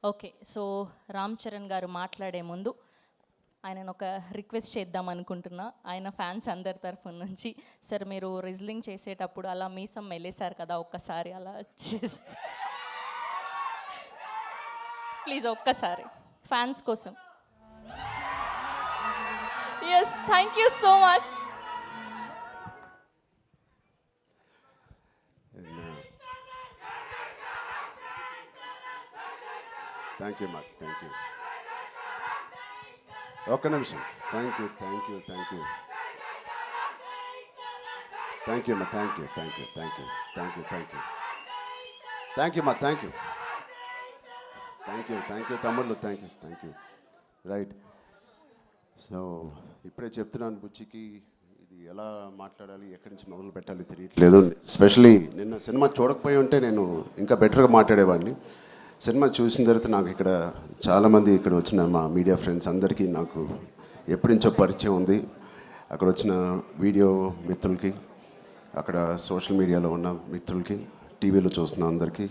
Okay. So Ram Charan గారు మాట్లాడే ముందు ఆయనను ఒక రిక్వెస్ట్ చేద్దాం అనుకుంటున్నా. ఆయన ఫ్యాన్స్ అందరి తరఫున నుంచి, సార్ మీరు రిజ్లింగ్ చేసేటప్పుడు అలా మీసం మెలేశారు కదా, ఒక్కసారి అలా చేస్తే ప్లీజ్ ఒక్కసారి ఫ్యాన్స్ కోసం. Yes, thank you so much. Thank you మా, థ్యాంక్ యూ. ఒక్క నిమిషం. Thank you, thank you, thank you, thank you మా, thank you, thank you, thank you, thank you, thank you, thank you మా, thank you, thank you, thank you తమ్ముళ్ళు, thank you, thank you. Right. So ఇప్పుడే చెప్తున్నాను బుచ్చికి, ఇది ఎలా మాట్లాడాలి, ఎక్కడి నుంచి మొదలు పెట్టాలి తెలియట్లేదు. ఎస్పెషలీ నిన్న సినిమా చూడకపోయి ఉంటే నేను ఇంకా బెటర్గా మాట్లాడేవాడిని. సినిమా చూసిన తర్వాత నాకు ఇక్కడ చాలామంది ఇక్కడ వచ్చిన మా మీడియా ఫ్రెండ్స్ అందరికీ నాకు ఎప్పటి నుంచో పరిచయం ఉంది. అక్కడ వచ్చిన వీడియో మిత్రులకి, అక్కడ సోషల్ మీడియాలో ఉన్న మిత్రులకి, టీవీలో చూస్తున్న అందరికీ,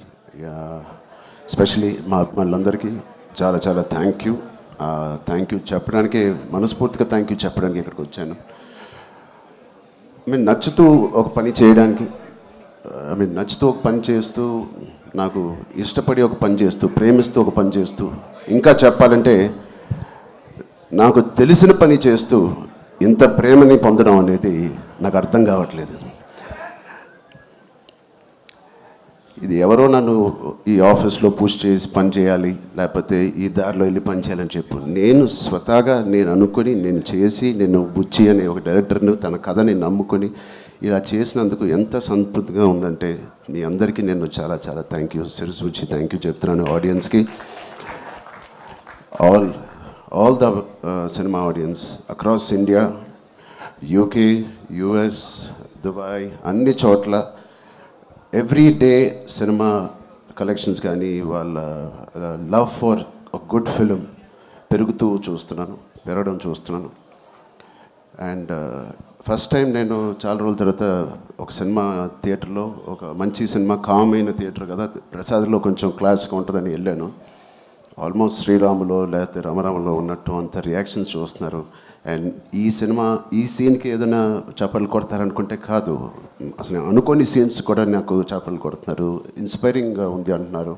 ఎస్పెషలీ మా అభిమానులందరికీ చాలా చాలా థ్యాంక్ యూ. థ్యాంక్ యూ చెప్పడానికి, మనస్ఫూర్తిగా థ్యాంక్ యూ చెప్పడానికి ఇక్కడికి వచ్చాను. నచ్చుతూ ఒక పని చేయడానికి, నచ్చుతూ ఒక పని చేస్తూ, నాకు ఇష్టపడి ఒక పని చేస్తూ, ప్రేమిస్తూ ఒక పని చేస్తూ, ఇంకా చెప్పాలంటే నాకు తెలిసిన పని చేస్తూ ఇంత ప్రేమని పొందడం అనేది నాకు అర్థం కావట్లేదు. ఇది ఎవరో నన్ను ఈ ఆఫీస్లో పుష్ చేసి పని చేయాలి, లేకపోతే ఈ దారిలో వెళ్ళి పని చేయాలని చెప్పు, నేను స్వతహాగా నేను అనుకుని, నేను చేసి, నేను బుచ్చి అనే ఒక డైరెక్టర్ని, తన కథని నమ్ముకొని ఇలా చేసినందుకు ఎంత సంతృప్తిగా ఉందంటే మీ అందరికీ నేను చాలా చాలా థ్యాంక్ యూ, సిరిస్ బుచ్చి థ్యాంక్ యూ చెప్తున్నాను ఆడియన్స్కి. All the cinema audience across India, UK, US, Dubai, అన్ని చోట్ల ఎవ్రీ డే సినిమా కలెక్షన్స్ కానీ వాళ్ళ లవ్ ఫర్ గుడ్ ఫిలిం పెరగడం చూస్తున్నాను. అండ్ ఫస్ట్ టైం నేను చాలా రోజుల తర్వాత ఒక సినిమా థియేటర్లో, ఒక మంచి సినిమా, కామ్ అయిన థియేటర్ కదా, ప్రసాద్లో కొంచెం క్లాస్గా ఉంటుందని వెళ్ళాను. ఆల్మోస్ట్ శ్రీరాములో లేకపోతే రమరామలో ఉన్నట్టు అంత రియాక్షన్స్ చూస్తున్నారు. అండ్ ఈ సినిమా, ఈ సీన్కి ఏదైనా చేపలు కొడతారనుకుంటే కాదు, అసలు అనుకోని సీన్స్ కూడా నాకు చేపలు కొడుతున్నారు, ఇన్స్పైరింగ్గా ఉంది అంటున్నారు.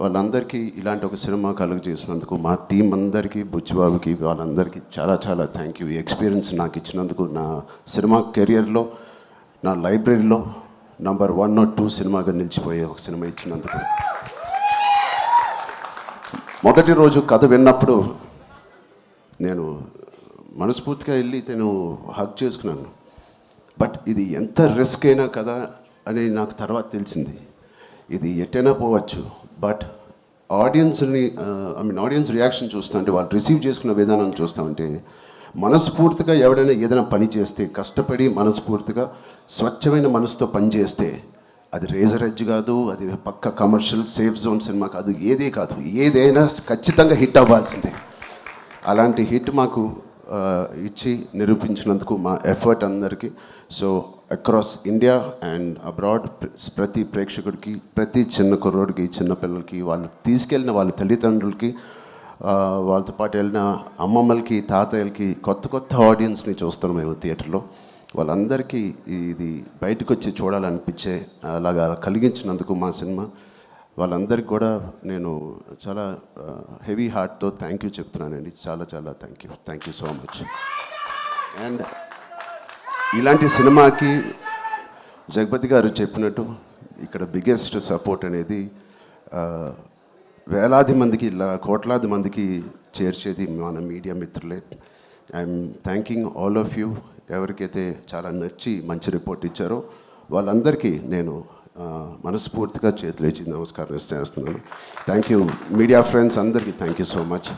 వాళ్ళందరికీ ఇలాంటి ఒక సినిమా కలుగజేసినందుకు మా టీం అందరికీ, బుచ్చిబాబుకి, వాళ్ళందరికీ చాలా చాలా థ్యాంక్ యూ. ఈ ఎక్స్పీరియన్స్ నాకు ఇచ్చినందుకు, నా సినిమా కెరియర్లో, నా లైబ్రరీలో నంబర్ 1 or 2 సినిమాగా నిలిచిపోయే ఒక సినిమా ఇచ్చినందుకు. మొదటి రోజు కథ విన్నప్పుడు నేను మనస్ఫూర్తిగా వెళ్ళి నేను హగ్ చేసుకున్నాను. బట్ ఇది ఎంత రిస్క్ అయినా కదా అని నాకు తర్వాత తెలిసింది. ఇది ఎట్టైనా పోవచ్చు, బట్ ఆడియన్స్ని ఆడియన్స్ రియాక్షన్ చూస్తామంటే, వాళ్ళు రిసీవ్ చేసుకున్న విధానం చూస్తామంటే, మనస్ఫూర్తిగా ఎవడైనా ఏదైనా పని చేస్తే, కష్టపడి మనస్ఫూర్తిగా స్వచ్ఛమైన మనసుతో పని చేస్తే, అది రేజర్ ఎడ్జ్ కాదు, అది పక్క కమర్షియల్ సేఫ్ జోన్ సినిమా కాదు, ఏదైనా ఖచ్చితంగా హిట్ అవ్వాల్సిందే. అలాంటి హిట్ మాకు ఇచ్చి నిరూపించినందుకు మా ఎఫర్ట్ అందరికీ. So across India and abroad ప్రతి ప్రేక్షకుడికి, ప్రతి చిన్న కుర్రోడికి, చిన్న పిల్లలకి, వాళ్ళు తీసుకెళ్ళిన వాళ్ళ తల్లిదండ్రులకి, వాళ్ళతో పాటు వెళ్ళిన అమ్మమ్మలకి, తాతయ్యలకి, కొత్త ఆడియన్స్ని చూస్తాం మేము థియేటర్లో. వాళ్ళందరికీ ఇది బయటకు వచ్చి చూడాలనిపించే అలాగా కలిగించినందుకు మా సినిమా, వాళ్ళందరికీ కూడా నేను చాలా హెవీ హార్ట్తో థ్యాంక్ యూ చెప్తున్నానండి. చాలా చాలా thank you so much. And ఇలాంటి సినిమాకి జగపతి గారు చెప్పినట్టు ఇక్కడ బిగ్గెస్ట్ సపోర్ట్ అనేది వేలాది మందికి, కోట్లాది మందికి చేర్చేది మన మీడియా మిత్రులే. I'm thanking all of you. ఎవరికైతే చాలా నచ్చి మంచి రిపోర్ట్ ఇచ్చారో వాళ్ళందరికీ నేను మనస్ఫూర్తిగా చేతులేచి నమస్కారం చేస్తున్నాను. థ్యాంక్ యూ మీడియా ఫ్రెండ్స్ అందరికీ thank you so much.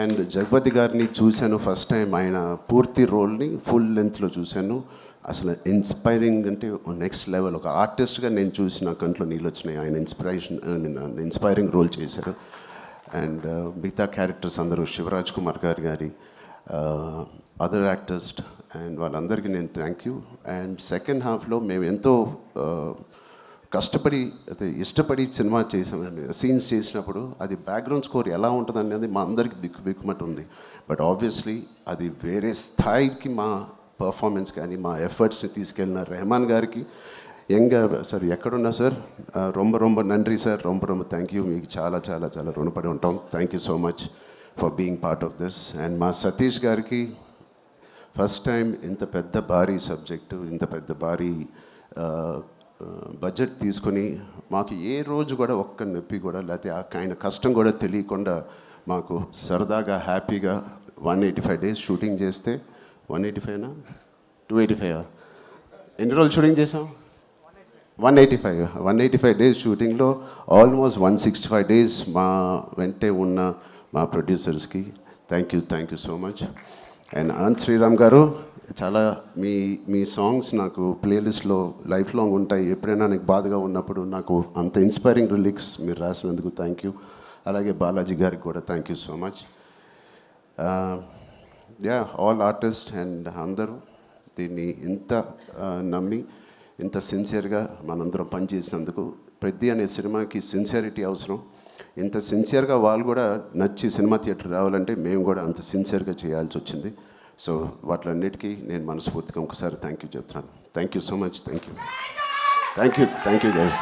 And Jagapathi గారిని చూశాను ఫస్ట్ టైం, ఆయన పూర్తి రోల్ని ఫుల్ లెంత్లో చూశాను. అసలు ఇన్స్పైరింగ్ అంటే నెక్స్ట్ లెవెల్. ఒక ఆర్టిస్ట్గా నేను చూసి నా కంట్లో నీళ్ళు వచ్చినాయి. ఆయన ఇన్స్పైరింగ్ రోల్ చేశారు. అండ్ మిగతా క్యారెక్టర్స్ అందరూ, శివరాజ్ కుమార్ గారి అదర్ యాక్టర్స్ అండ్ వాళ్ళందరికీ నేను థ్యాంక్ యూ. అండ్ సెకండ్ హాఫ్లో మేము ఎంతో కష్టపడి అదే ఇష్టపడి సినిమా చేసామండి. సీన్స్ చేసినప్పుడు అది బ్యాక్గ్రౌండ్ స్కోర్ ఎలా ఉంటుంది అనేది మా అందరికి బిక్కుమట్టు ఉంది. బట్ ఆబ్వియస్లీ అది వేరే స్థాయికి మా పర్ఫార్మెన్స్ కానీ మా ఎఫర్ట్స్ని తీసుకెళ్ళిన రెహమాన్ గారికి సార్ ఎక్కడున్నా సార్ రొంబ రొంబ నండ్రి సార్, రొంబ రొంబ థ్యాంక్ యూ. మీకు చాలా చాలా చాలా రుణపడి ఉంటాం. Thank you so much for being part of this. And మా సతీష్ గారికి ఫస్ట్ టైం ఇంత పెద్ద భారీ సబ్జెక్టు, ఇంత పెద్ద భారీ బడ్జెట్ తీసుకొని మాకు ఏ రోజు కూడా ఒక్క నొప్పి కూడా లేకపోతే ఆయన కష్టం కూడా తెలియకుండా మాకు సరదాగా హ్యాపీగా 185 డేస్ షూటింగ్ చేస్తే 185నా 285 ఎన్ని రోజులు షూటింగ్ చేసాం? 185 డేస్ షూటింగ్లో ఆల్మోస్ట్ 165 డేస్ మా వెంటే ఉన్న మా ప్రొడ్యూసర్స్కి thank you so much. And Anant Sriram garu, చాలా మీ సాంగ్స్ నాకు ప్లేలిస్ట్లో లైఫ్ లాంగ్ ఉంటాయి. ఎప్పుడైనా నాకు బాధగా ఉన్నప్పుడు నాకు అంత ఇన్స్పైరింగ్ లిరిక్స్ మీరు రాసినందుకు థ్యాంక్ యూ. అలాగే బాలాజీ గారికి కూడా thank you so much. All artist and అందరూ దీన్ని ఇంత నమ్మి ఇంత సిన్సియర్గా మనందరం పనిచేసినందుకు. పెద్ద అనే సినిమాకి సిన్సియారిటీ అవసరం. ఇంత సిన్సియర్గా వాళ్ళు కూడా నచ్చి సినిమా థియేటర్ రావాలంటే మేము కూడా అంత సిన్సియర్గా చేయాల్సి వచ్చింది. సో వాటిలన్నిటికీ నేను మనస్ఫూర్తిగా ఒకసారి థ్యాంక్ యూ చెప్తున్నాను. Thank you so much. Thank you గారు.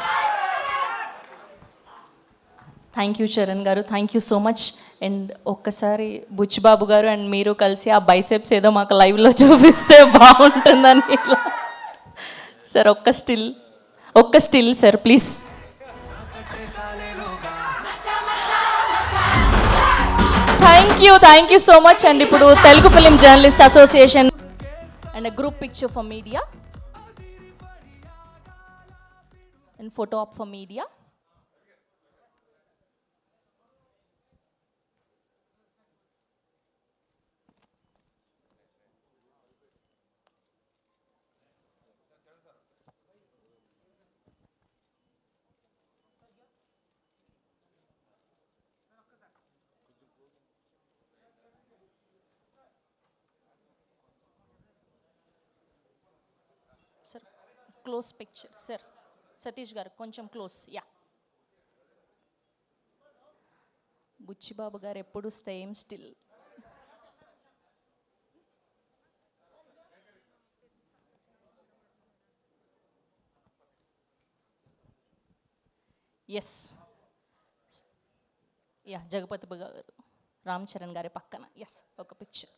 థ్యాంక్ యూ చరణ్ గారు, thank you so much. And ఒక్కసారి బుచ్చిబాబు గారు అండ్ మీరు కలిసి ఆ బైసెప్స్ ఏదో మాకు లైవ్లో చూపిస్తే బాగుంటుందని ఇలా. సార్ ఒక్క still sir please. Thank you so much. And ఇప్పుడు Telugu film journalist association and group picture for media and photo op for media. Sir close picture sir, Satish garu కొంచెం క్లోజ్. యా, బుచ్చిబాబు గారు ఎప్పుడు same still. Yes, yeah, Jagapati garu Ram Charan గారి పక్కన. Yes, ఒక picture.